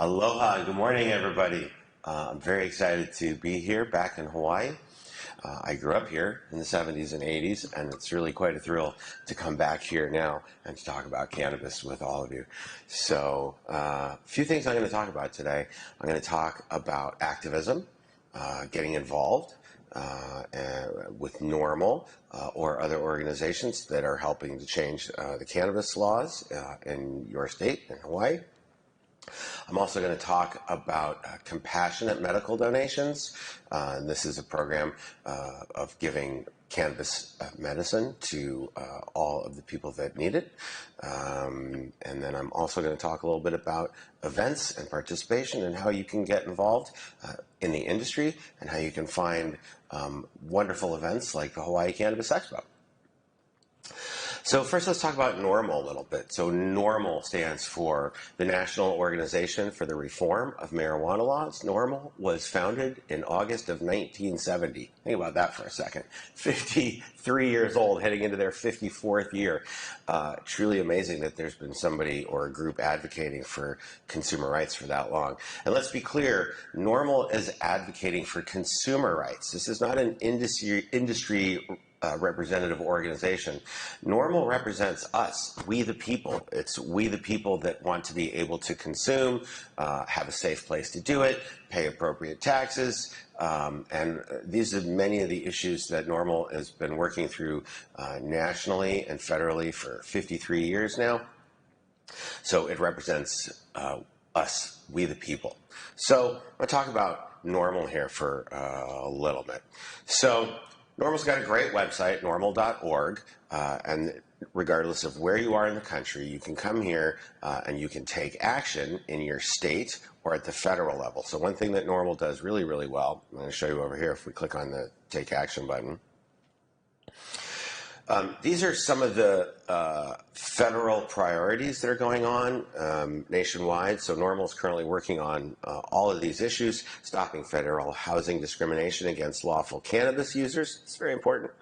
Aloha, good morning, everybody. I'm very excited to be here back in Hawaii. I grew up here in the 70s and 80s, and it's really quite a thrill to come back here now and to talk about cannabis with all of you. So, a few things I'm going to talk about today. I'm going to talk about activism, getting involved with NORML or other organizations that are helping to change the cannabis laws in your state, in Hawaii. I'm also going to talk about compassionate medical donations. This is a program of giving cannabis medicine to all of the people that need it. And then I'm also going to talk a little bit about events and participation and how you can get involved in the industry and how you can find wonderful events like the Hawaii Cannabis Expo. So first, let's talk about NORML a little bit. So NORML stands for the National Organization for the Reform of Marijuana Laws. NORML was founded in August of 1970. Think about that for a second. 53 years old, heading into their 54th year. Truly amazing that there's been somebody or a group advocating for consumer rights for that long. And let's be clear, NORML is advocating for consumer rights. This is not an industry representative organization. NORML represents us, we the people. It's we the people that want to be able to consume, have a safe place to do it, pay appropriate taxes, and these are many of the issues that NORML has been working through nationally and federally for 53 years now. So it represents us, we the people. So I'm going to talk about NORML here for a little bit. So NORML's got a great website, norml.org, and regardless of where you are in the country, you can come here and you can take action in your state or at the federal level. So one thing that NORML does really, really well, I'm going to show you over here if we click on the Take Action button. These are some of the federal priorities that are going on nationwide. So NORML is currently working on all of these issues, stopping federal housing discrimination against lawful cannabis users. It's very important.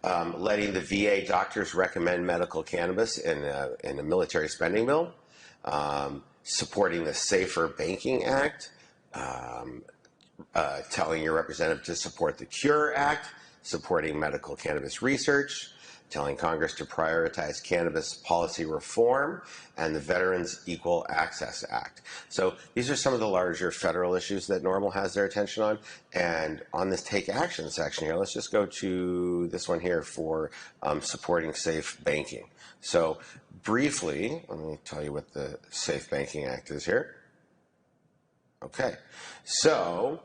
Letting the VA doctors recommend medical cannabis in a military spending bill. Supporting the Safer Banking Act. Telling your representative to support the CURE Act. Supporting medical cannabis research, telling Congress to prioritize cannabis policy reform, and the Veterans Equal Access Act. So these are some of the larger federal issues that NORML has their attention on. And on this Take Action section here, let's just go to this one here for supporting safe banking. So briefly, let me tell you what the Safe Banking Act is here. Okay, so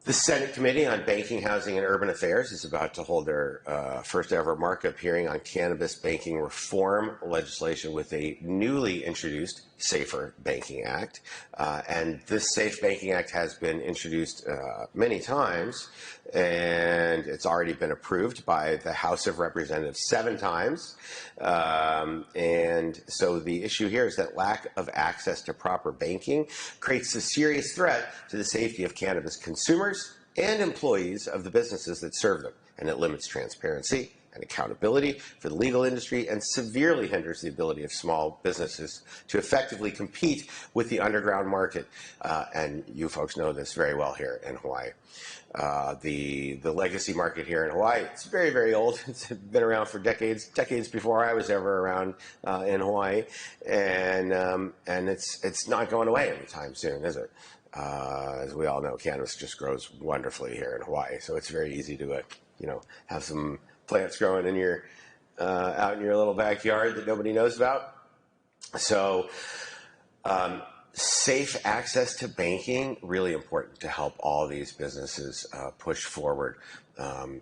the Senate Committee on Banking, Housing, and Urban Affairs is about to hold their first ever markup hearing on cannabis banking reform legislation with a newly introduced Safer Banking Act. And this Safe Banking Act has been introduced many times, and it's already been approved by the House of Representatives 7 times. And so the issue here is that lack of access to proper banking creates a serious threat to the safety of cannabis consumers and employees of the businesses that serve them, and it limits transparency and accountability for the legal industry and severely hinders the ability of small businesses to effectively compete with the underground market. And you folks know this very well here in Hawaii. The legacy market here in Hawaii, it's very, very old. It's been around for decades before I was ever around in Hawaii. And it's not going away anytime soon, is it? As we all know, cannabis just grows wonderfully here in Hawaii. So it's very easy to, have some plants growing in your out in your little backyard that nobody knows about. So safe access to banking, really important to help all these businesses push forward. I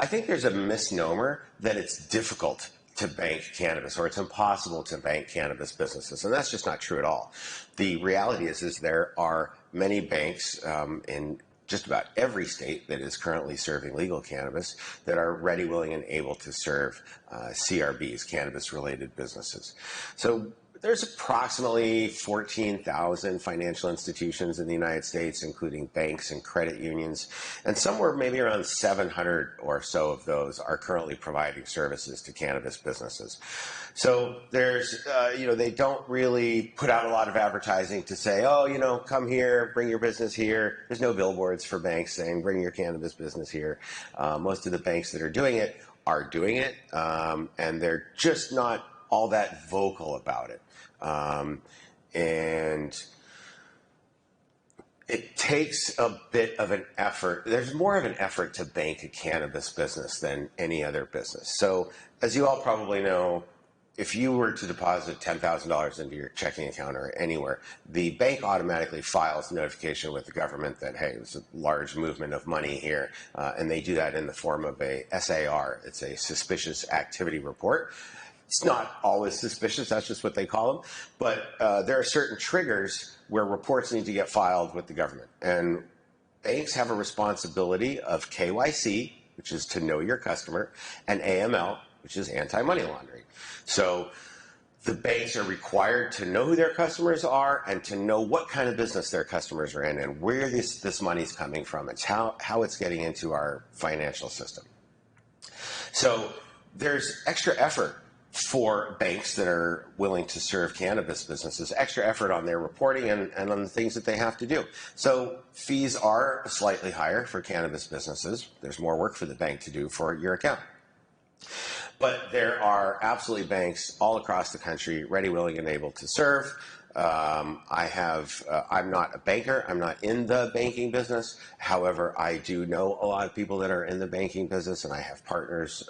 think there's a misnomer that it's difficult to bank cannabis, or it's impossible to bank cannabis businesses, and that's just not true at all. The reality is there are many banks in just about every state that is currently serving legal cannabis that are ready, willing, and able to serve CRBs, cannabis-related businesses. So There's approximately 14,000 financial institutions in the United States, including banks and credit unions, and somewhere maybe around 700 or so of those are currently providing services to cannabis businesses. So there's, they don't really put out a lot of advertising to say, oh, come here, bring your business here. There's no billboards for banks saying, bring your cannabis business here. Most of the banks that are doing it, and they're just not all that vocal about it. And it takes a bit of an effort. There's more of an effort to bank a cannabis business than any other business. So as you all probably know, if you were to deposit $10,000 into your checking account or anywhere, the bank automatically files notification with the government that, hey, there's a large movement of money here. And they do that in the form of a SAR. It's a suspicious activity report. It's not always suspicious, that's just what they call them. But there are certain triggers where reports need to get filed with the government. And banks have a responsibility of KYC, which is to know your customer, and AML, which is anti-money laundering. So the banks are required to know who their customers are and to know what kind of business their customers are in and where this money's coming from. It's how it's getting into our financial system. So there's extra effort for banks that are willing to serve cannabis businesses, extra effort on their reporting and on the things that they have to do. So fees are slightly higher for cannabis businesses. There's more work for the bank to do for your account. But there are absolutely banks all across the country ready, willing, and able to serve. I'm not a banker. I'm not in the banking business. However, I do know a lot of people that are in the banking business, and I have partners,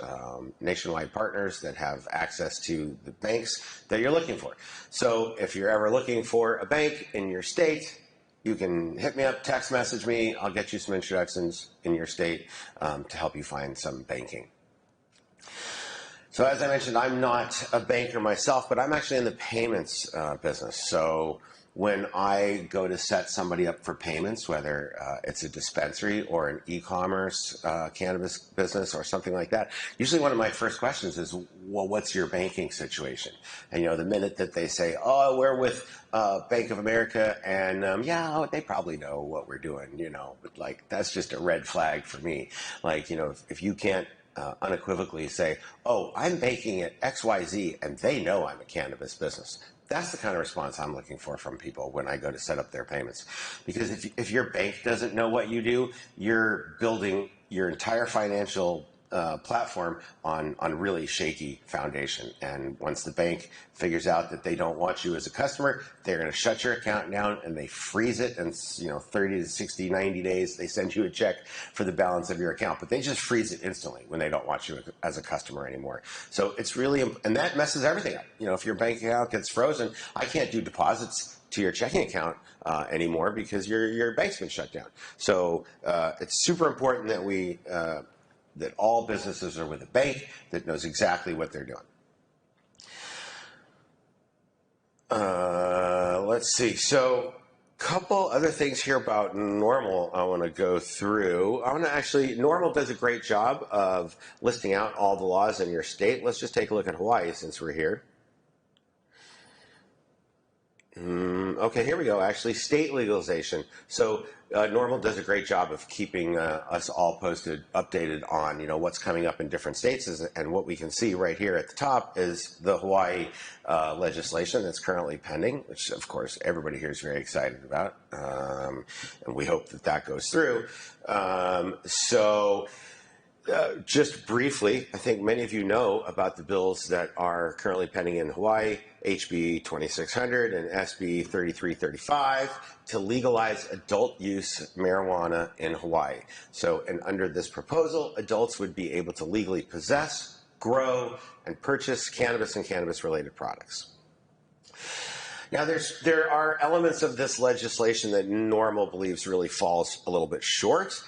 nationwide partners that have access to the banks that you're looking for. So if you're ever looking for a bank in your state, you can hit me up, text message me. I'll get you some introductions in your state to help you find some banking. So as I mentioned, I'm not a banker myself, but I'm actually in the payments business. So when I go to set somebody up for payments, whether it's a dispensary or an e-commerce cannabis business or something like that, usually one of my first questions is, well, what's your banking situation? And, the minute that they say, oh, we're with Bank of America, and they probably know what we're doing, but that's just a red flag for me. If you can't unequivocally say, oh, I'm banking at XYZ, and they know I'm a cannabis business. That's the kind of response I'm looking for from people when I go to set up their payments. Because if your bank doesn't know what you do, you're building your entire financial platform on really shaky foundation. And once the bank figures out that they don't want you as a customer, they're going to shut your account down and they freeze it. And 30 to 60, 90 days, they send you a check for the balance of your account. But they just freeze it instantly when they don't want you as a customer anymore. So it's really, and that messes everything up. If your bank account gets frozen, I can't do deposits to your checking account anymore because your bank's been shut down. So it's super important that that all businesses are with a bank that knows exactly what they're doing. Let's see. So a couple other things here about NORML I want to go through. NORML does a great job of listing out all the laws in your state. Let's just take a look at Hawaii since we're here. Okay, here we go. Actually, state legalization. So NORML does a great job of keeping us all updated on what's coming up in different states. And what we can see right here at the top is the Hawaii legislation that's currently pending, which of course everybody here is very excited about, and we hope that goes through. Just briefly, I think many of you know about the bills that are currently pending in Hawaii, HB 2600 and SB 3335, to legalize adult use marijuana in Hawaii. So, and under this proposal, adults would be able to legally possess, grow, and purchase cannabis and cannabis-related products. Now, there are elements of this legislation that NORML believes really falls a little bit short,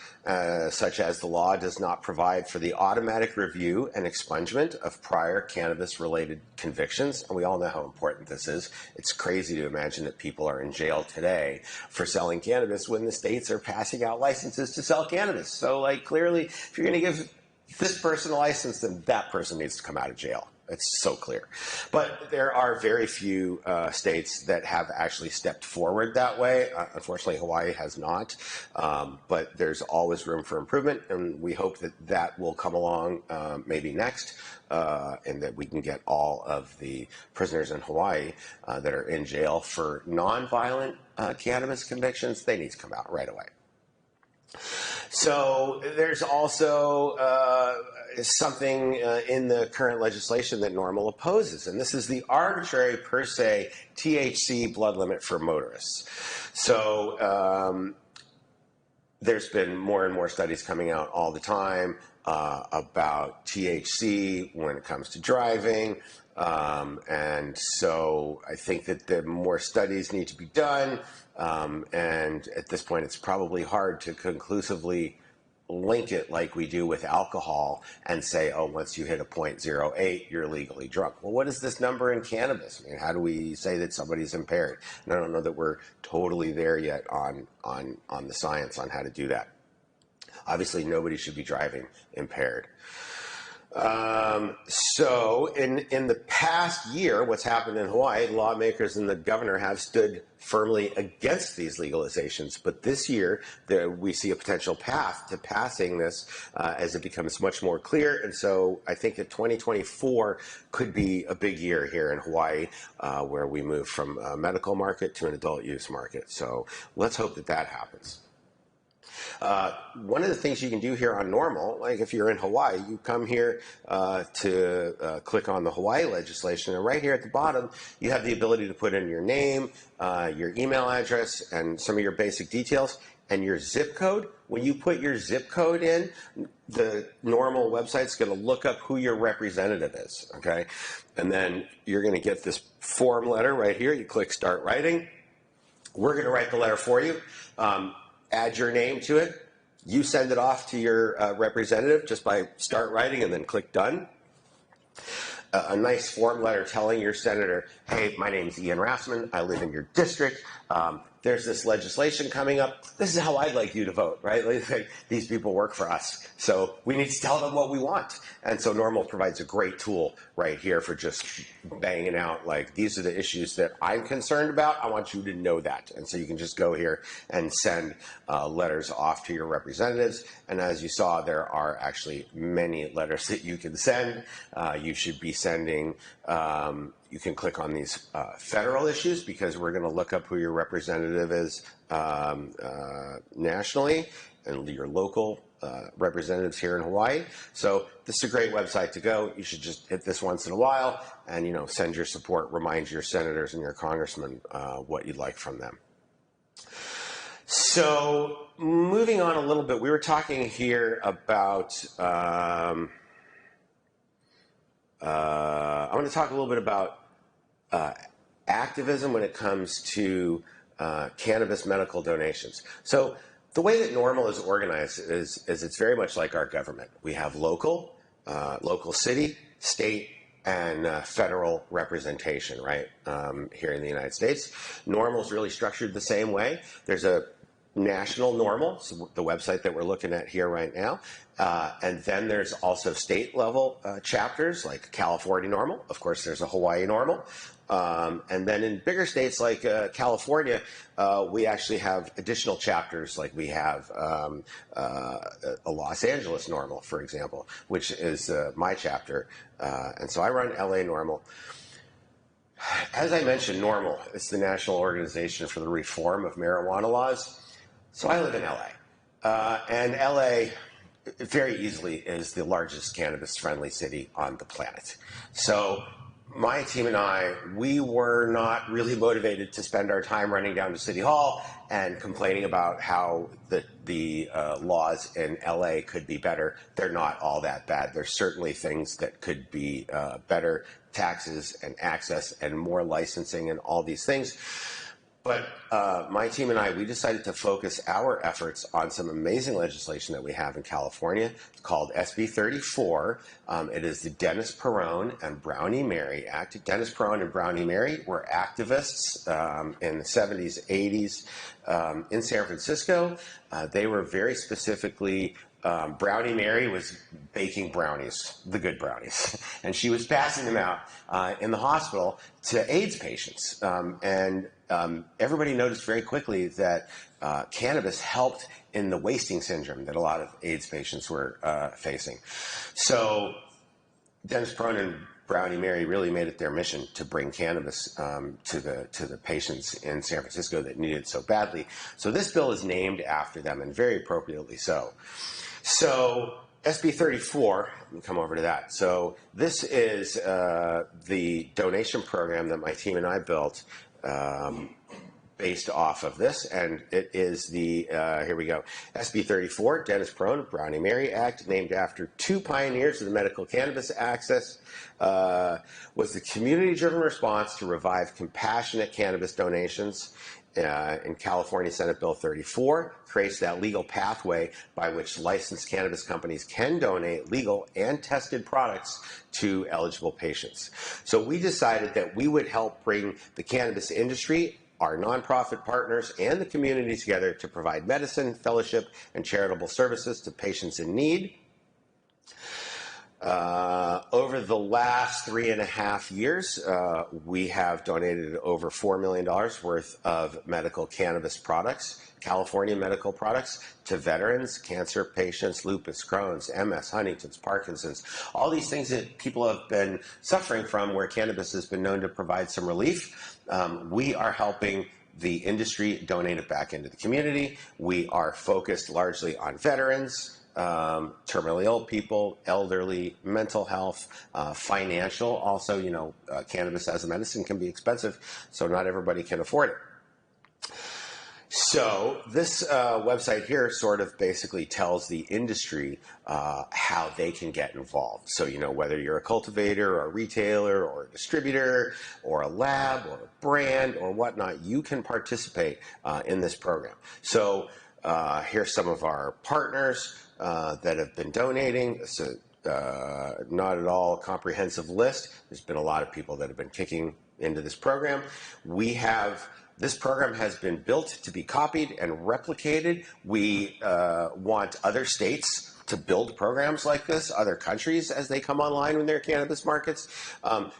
such as the law does not provide for the automatic review and expungement of prior cannabis-related convictions. And we all know how important this is. It's crazy to imagine that people are in jail today for selling cannabis when the states are passing out licenses to sell cannabis. So, clearly, if you're going to give this person a license, then that person needs to come out of jail. It's so clear. But there are very few states that have actually stepped forward that way. Unfortunately, Hawaii has not. But there's always room for improvement, and we hope that that will come along maybe next, and that we can get all of the prisoners in Hawaii that are in jail for nonviolent cannabis convictions. They need to come out right away. So there's also something in the current legislation that NORML opposes, and this is the arbitrary per se THC blood limit for motorists. So there's been more and more studies coming out all the time about THC when it comes to driving. And so I think that the more studies need to be done. And at this point, it's probably hard to conclusively link it like we do with alcohol and say, oh, once you hit a 0.08, you're legally drunk. Well, what is this number in cannabis? I mean, how do we say that somebody's impaired? And I don't know that we're totally there yet on the science on how to do that. Obviously, nobody should be driving impaired. So in the past year, what's happened in Hawaii, lawmakers and the governor have stood firmly against these legalizations. But this year, we see a potential path to passing this as it becomes much more clear. And so I think that 2024 could be a big year here in Hawaii, where we move from a medical market to an adult use market. So let's hope that that happens. One of the things you can do here on NORML, like if you're in Hawaii, you come here to click on the Hawaii legislation, and right here at the bottom, you have the ability to put in your name, your email address, and some of your basic details, and your zip code. When you put your zip code in, the NORML website's going to look up who your representative is, okay? And then you're going to get this form letter right here. You click Start Writing. We're going to write the letter for you. Add your name to it. You send it off to your representative just by Start Writing and then click Done. A nice form letter telling your senator, hey, my name's Ian Rassman. I live in your district. There's this legislation coming up. This is how I'd like you to vote, right? Like, these people work for us. So we need to tell them what we want. And so NORML provides a great tool right here for just banging out, like, these are the issues that I'm concerned about. I want you to know that. And so you can just go here and send letters off to your representatives. And as you saw, there are actually many letters that you can send. You should be sending, you can click on these federal issues, because we're going to look up who your representative is nationally, and your local representatives here in Hawaii. So this is a great website to go. You should just hit this once in a while and, you know, send your support, remind your senators and your congressmen what you'd like from them. So moving on a little bit, we were talking here about I want to talk a little bit about activism when it comes to cannabis medical donations. So the way that NORML is organized is it's very much like our government. We have local city, state, and federal representation, right, here in the United States. NORML is really structured the same way. There's a national NORML, so the website that we're looking at here right now. And then there's also state level chapters like California NORML. Of course, there's a Hawaii NORML. And then in bigger states like California, we actually have additional chapters, like we have a Los Angeles NORML, for example, which is my chapter. And so I run LA NORML. As I mentioned, NORML is the National Organization for the Reform of Marijuana Laws. So I live in LA. And LA very easily is the largest cannabis-friendly city on the planet. So my team and I, we were not really motivated to spend our time running down to City Hall and complaining about how the laws in LA could be better. They're not all that bad. There's certainly things that could be better, taxes and access and more licensing and all these things. But my team and I, we decided to focus our efforts on some amazing legislation that we have in California. It's called SB 34. It is the Dennis Peron and Brownie Mary Act. Dennis Peron and Brownie Mary were activists in the 70s, 80s in San Francisco. They were very specifically Brownie Mary was baking brownies, the good brownies, and she was passing them out in the hospital to AIDS patients. Everybody noticed very quickly that cannabis helped in the wasting syndrome that a lot of AIDS patients were facing. So Dennis Prone and Brownie Mary really made it their mission to bring cannabis to the patients in San Francisco that needed it so badly. So this bill is named after them, and very appropriately so. So SB 34, let me come over to that. So this is the donation program that my team and I built based off of this, and it is the, here we go, SB 34, Dennis Prone, Brownie Mary Act, named after two pioneers of the medical cannabis access, was the community-driven response to revive compassionate cannabis donations. In California, Senate Bill 34 creates that legal pathway by which licensed cannabis companies can donate legal and tested products to eligible patients. So we decided that we would help bring the cannabis industry, our nonprofit partners, and the community together to provide medicine, fellowship, and charitable services to patients in need. Over the last 3.5 years, we have donated over $4 million worth of medical cannabis products, California medical products, to veterans, cancer patients, lupus, Crohn's, MS, Huntington's, Parkinson's, all these things that people have been suffering from where cannabis has been known to provide some relief. We are helping the industry donate it back into the community. We are focused largely on veterans, terminally ill people, elderly, mental health, financial. Also, you know, cannabis as a medicine can be expensive, so not everybody can afford it. So this website here sort of basically tells the industry how they can get involved. So, you know, whether you're a cultivator or a retailer or a distributor or a lab or a brand or whatnot, you can participate in this program. So here's some of our partners that have been donating. It's not at all a comprehensive list. There's been a lot of people that have been kicking into this program. This program has been built to be copied and replicated. We want other states to build programs like this. Other countries, as they come online in their cannabis markets,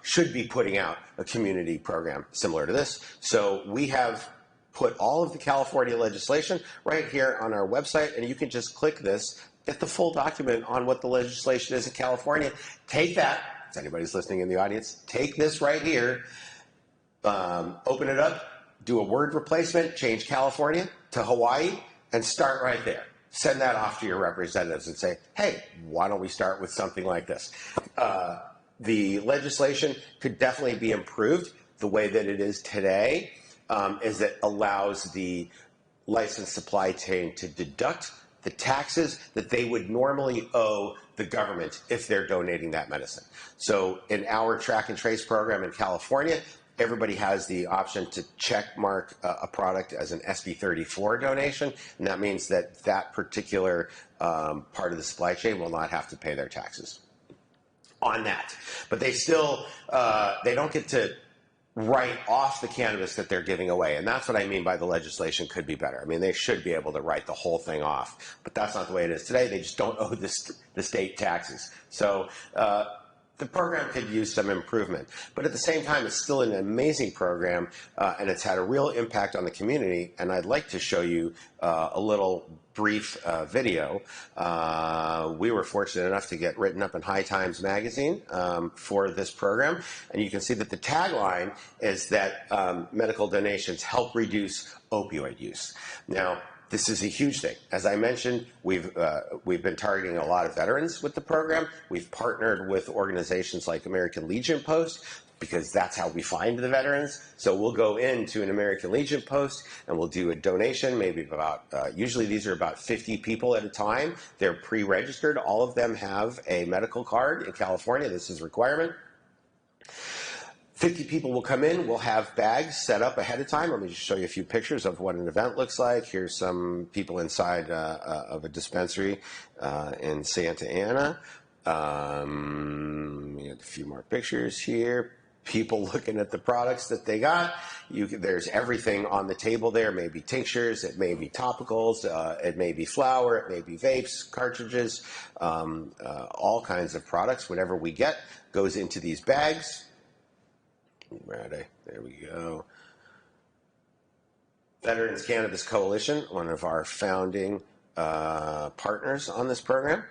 should be putting out a community program similar to this. So we have put all of the California legislation right here on our website, and you can just click this, get the full document on what the legislation is in California. Take that, if anybody's listening in the audience, take this right here, open it up, do a word replacement, change California to Hawaii, and start right there. Send that off to your representatives and say, hey, why don't we start with something like this? The legislation could definitely be improved. The way that it is today is it allows the licensed supply chain to deduct the taxes that they would normally owe the government if they're donating that medicine. So in our track and trace program in California, everybody has the option to check mark a product as an SB 34 donation, and that means that that particular part of the supply chain will not have to pay their taxes on that. But they still, they don't get to write off the cannabis that they're giving away. And that's what I mean by the legislation could be better. I mean, they should be able to write the whole thing off, but that's not the way it is today. They just don't owe the state taxes. So the program could use some improvement, but at the same time, it's still an amazing program, and it's had a real impact on the community. And I'd like to show you a little brief video. We were fortunate enough to get written up in High Times magazine for this program, and you can see that the tagline is that medical donations help reduce opioid use. Now, this is a huge thing. As I mentioned, we've been targeting a lot of veterans with the program. We've partnered with organizations like American Legion Post, because that's how we find the veterans. So we'll go into an American Legion Post and we'll do a donation, maybe about, usually these are about 50 people at a time. They're pre-registered. All of them have a medical card in California. This is a requirement. 50 people will come in. We'll have bags set up ahead of time. Let me just show you a few pictures of what an event looks like. Here's some people inside of a dispensary in Santa Ana. We have a few more pictures here. people looking at the products that they got. There's everything on the table there. It may be tinctures, it may be topicals, it may be flour, it may be vapes, cartridges, all kinds of products. Whatever we get goes into these bags. Ready? There we go. Veterans Cannabis Coalition, one of our founding partners on this program.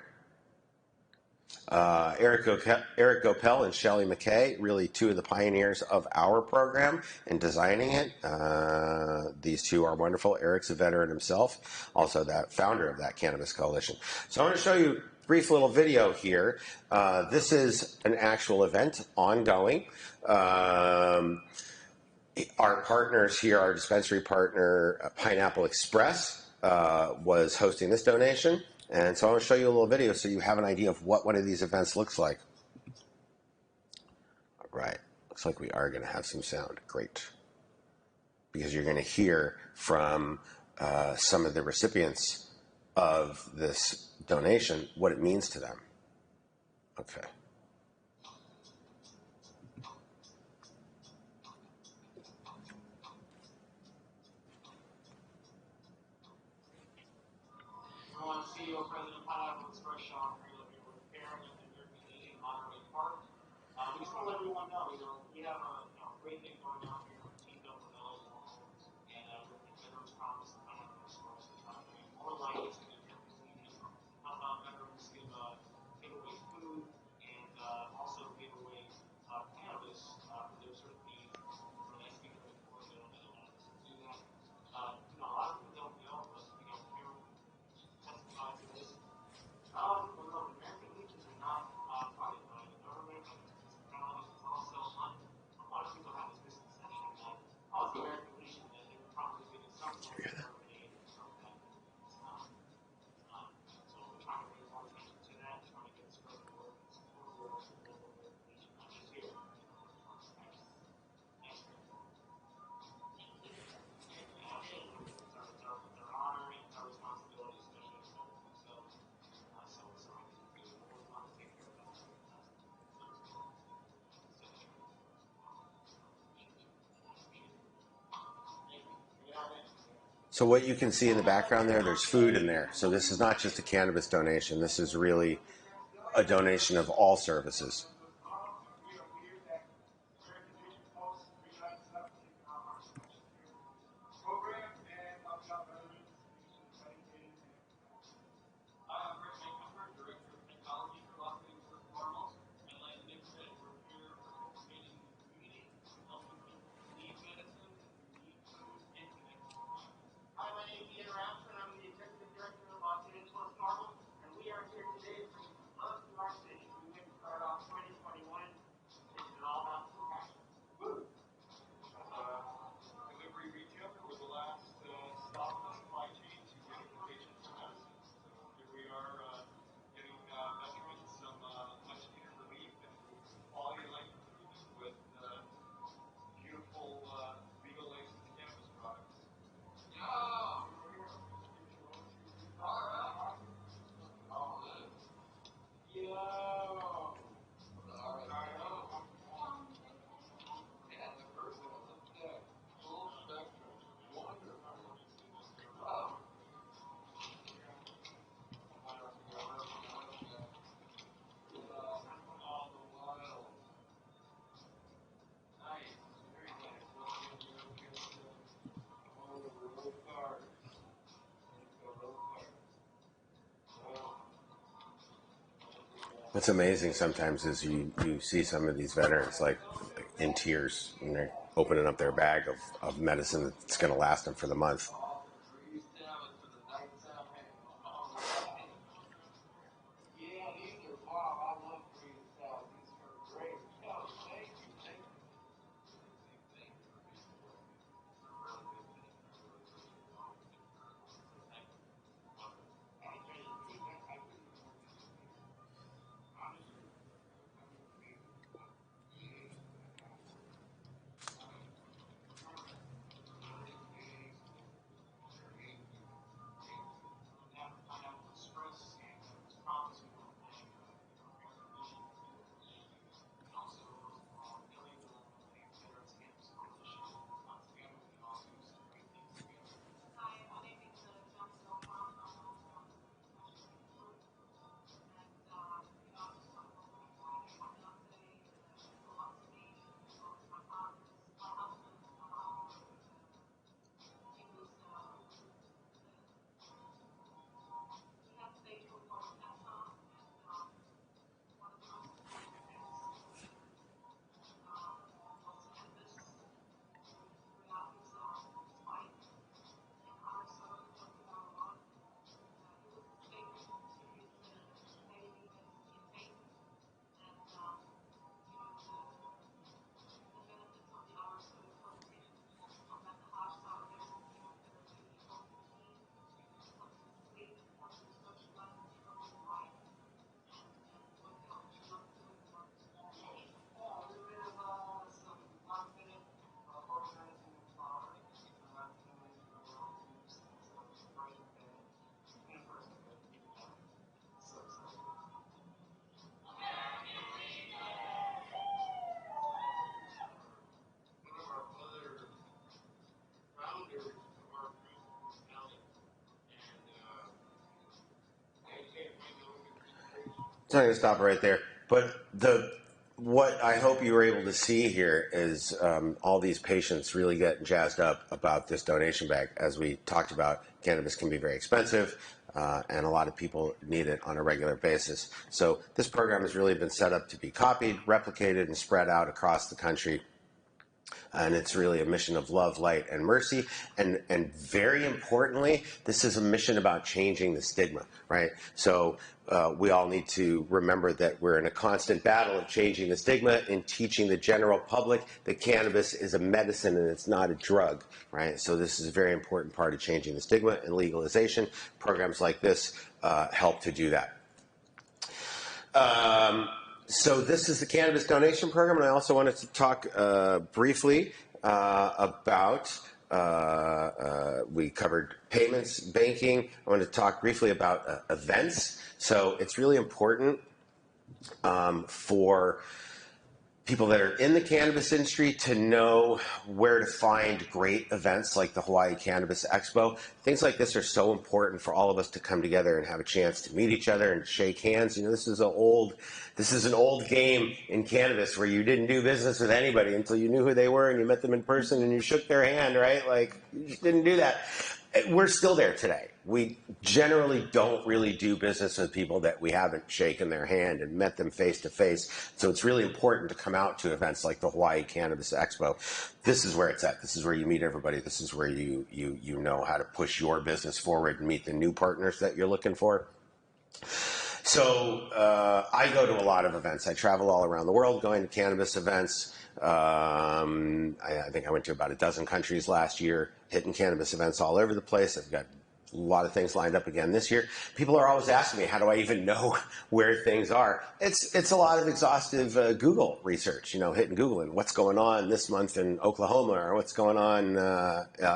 Eric Gopel and Shelley McKay, really two of the pioneers of our program in designing it. These two are wonderful. Eric's a veteran himself, also that founder of that Cannabis Coalition. So I want to show you a brief little video here. This is an actual event ongoing. Our partners here, our dispensary partner, Pineapple Express, was hosting this donation. And so I want to show you a little video so you have an idea of what one of these events looks like. All right. Looks like we are going to have some sound. Great. Because you're going to hear from some of the recipients of this donation what it means to them. Okay. CEO, President Pineapple Express, Sean, for your parent and your community in Monterey Park. We just want to let everyone know, we have a great thing going on here with Team Built for Those, and with the Veterans Promise and Pineapple Express. We're trying to bring more light into the community, help out veterans give away food, and also give away cannabis for their certain needs for the SB 34 that don't allow us to do that. A lot of people don't know, but we got here. Testify to this. Well, no, American legions are not funded by the government. Cannabis is all self-funded. A lot of people have this misconception that, oh, it's the American Legion, and they were probably getting some sort of government aid or something. It's not. So we're trying to bring more attention to that, trying to get the spread the word, support the local American Legion, not just here. Next. They're honoring our responsibility, especially as folks themselves. So what you can see in the background there, there's food in there. So this is not just a cannabis donation. This is really a donation of all services. I'm the executive director of NORML, and we are here today bringing love to our city. We went to start off 2021. This is all about compassion. Delivery retailer was the last stop in the supply chain to get patients to medicine. So here we are getting veterans some much needed relief and quality of life improvement with beautiful legal licensed cannabis products. What's amazing sometimes is you see some of these veterans like in tears when they're opening up their bag of medicine that's going to last them for the month. So I'm going to stop right there. But what I hope you were able to see here is all these patients really getting jazzed up about this donation bag. As we talked about, cannabis can be very expensive, and a lot of people need it on a regular basis. So this program has really been set up to be copied, replicated, and spread out across the country. And it's really a mission of love, light, and mercy. And very importantly, this is a mission about changing the stigma, right? So we all need to remember that we're in a constant battle of changing the stigma and teaching the general public that cannabis is a medicine and it's not a drug, right? So this is a very important part of changing the stigma, and legalization programs like this help to do that. So this is the cannabis donation program, and I also wanted to talk briefly about, we covered payments, banking. I wanted to talk briefly about events. So it's really important for people that are in the cannabis industry to know where to find great events like the Hawaii Cannabis Expo. Things like this are so important for all of us to come together and have a chance to meet each other and shake hands. You know, this is an old game in cannabis where you didn't do business with anybody until you knew who they were and you met them in person and you shook their hand, right? Like, you just didn't do that. We're still there today. We generally don't really do business with people that we haven't shaken their hand and met them face to face. So it's really important to come out to events like the Hawaii Cannabis Expo. This is where it's at. This is where you meet everybody. This is where you know how to push your business forward and meet the new partners that you're looking for. So I go to a lot of events. I travel all around the world going to cannabis events. I think I went to about a dozen countries last year, hitting cannabis events all over the place. I've got a lot of things lined up again this year. People are always asking me, how do I even know where things are? It's a lot of exhaustive Google research, you know, hitting Google and what's going on this month in Oklahoma, or what's going on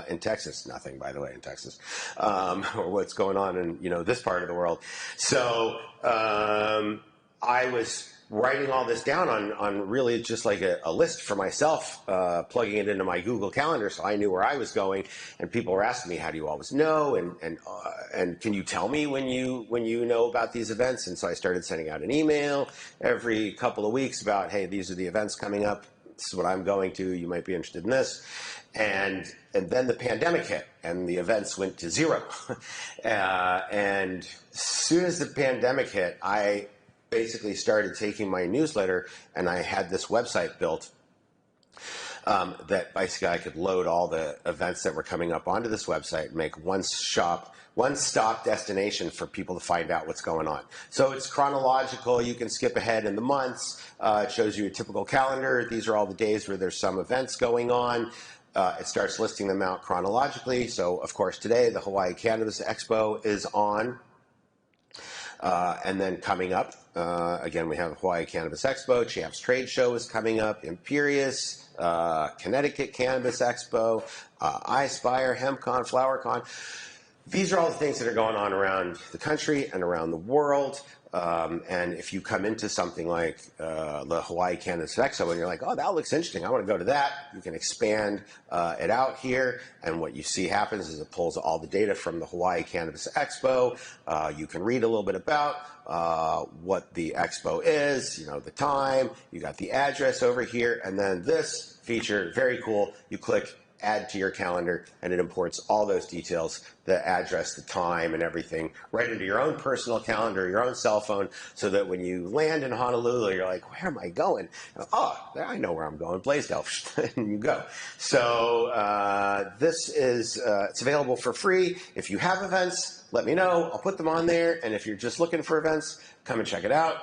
in Texas. Nothing, by the way, in Texas, or what's going on in, you know, this part of the world. So I was writing all this down on really just like a list for myself, plugging it into my Google Calendar so I knew where I was going. And people were asking me, how do you always know? And can you tell me when you know about these events? And so I started sending out an email every couple of weeks about, hey, these are the events coming up. This is what I'm going to. You might be interested in this. And then the pandemic hit and the events went to zero. And as soon as the pandemic hit, I basically started taking my newsletter, and I had this website built that basically I could load all the events that were coming up onto this website and make one-stop destination for people to find out what's going on. So it's chronological. You can skip ahead in the months. It shows you a typical calendar. These are all the days where there's some events going on. It starts listing them out chronologically. So, of course, today the Hawaii Cannabis Expo is on. And then coming up, again, we have Hawaii Cannabis Expo. Champs Trade Show is coming up. Imperious, Connecticut Cannabis Expo, iSpire, HempCon, FlowerCon. These are all the things that are going on around the country and around the world. And if you come into something like the Hawaii Cannabis Expo and you're like, oh, that looks interesting, I want to go to that, you can expand it out here. And what you see happens is it pulls all the data from the Hawaii Cannabis Expo. You can read a little bit about what the expo is, you know, the time, you got the address over here. And then this feature, very cool, you click add to your calendar, and it imports all those details, the address, the time, and everything, right into your own personal calendar, your own cell phone, so that when you land in Honolulu, you're like, where am I going? Oh, I know where I'm going, Blaisdell, and you go. So this is, it's available for free. If you have events, let me know. I'll put them on there, and if you're just looking for events, come and check it out.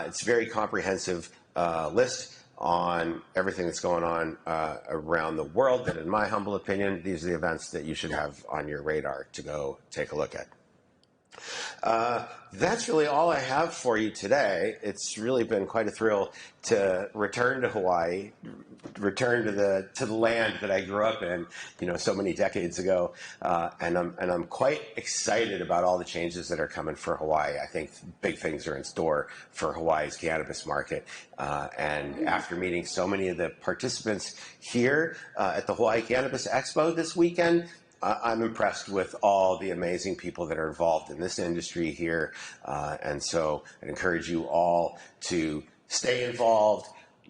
It's a very comprehensive list on everything that's going on around the world, that in my humble opinion, these are the events that you should have on your radar to go take a look at. That's really all I have for you today. It's really been quite a thrill to return to Hawaii, return to the land that I grew up in, you know, so many decades ago, and I'm quite excited about all the changes that are coming for Hawaii. I think big things are in store for Hawaii's cannabis market, and after meeting so many of the participants here at the Hawaii Cannabis Expo this weekend, I'm impressed with all the amazing people that are involved in this industry here. And so I encourage you all to stay involved,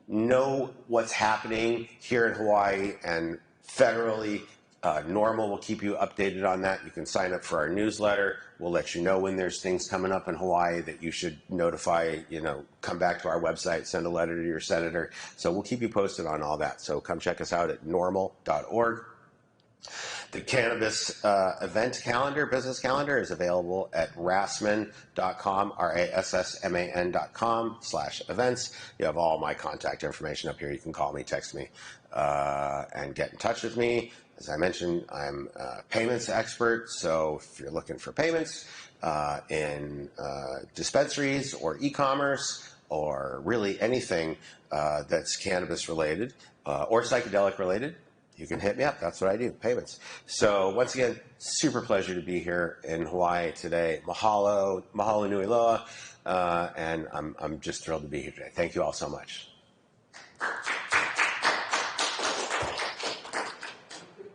know what's happening here in Hawaii and federally. NORML will keep you updated on that. You can sign up for our newsletter. We'll let you know when there's things coming up in Hawaii that you should notify, come back to our website, send a letter to your senator. So we'll keep you posted on all that. So come check us out at norml.org. The cannabis event calendar, business calendar, is available at rassman.com, rassman.com/events. You have all my contact information up here. You can call me, text me, and get in touch with me. As I mentioned, I'm a payments expert, so if you're looking for payments in dispensaries or e-commerce or really anything that's cannabis related or psychedelic related, you can hit me up. That's what I do, payments. So once again, super pleasure to be here in Hawaii today. Mahalo, mahalo nui loa, and I'm just thrilled to be here today. Thank you all so much. Quick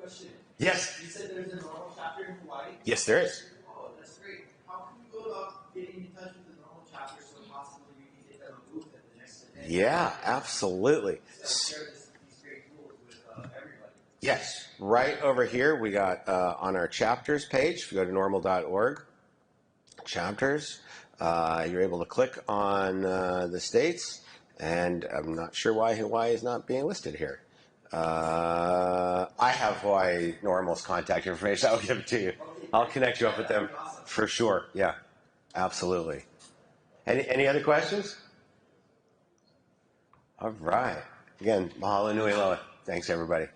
question. Yes. You said there's a NORML chapter in Hawaii? Yes, there is. Oh, that's great. How can we go about getting in touch with the NORML chapter so possibly we can get them a booth at the next event? Yeah, absolutely. So share these great tools with everybody. Yes, right over here we got on our chapters page. If you go to norml.org, chapters, you're able to click on the states, and I'm not sure why Hawaii is not being listed here. I have Hawaii NORML's contact information. I'll give it to you. I'll connect you up with them for sure. Yeah, absolutely. Any other questions? All right. Again, mahalo nui loa. Thanks, everybody.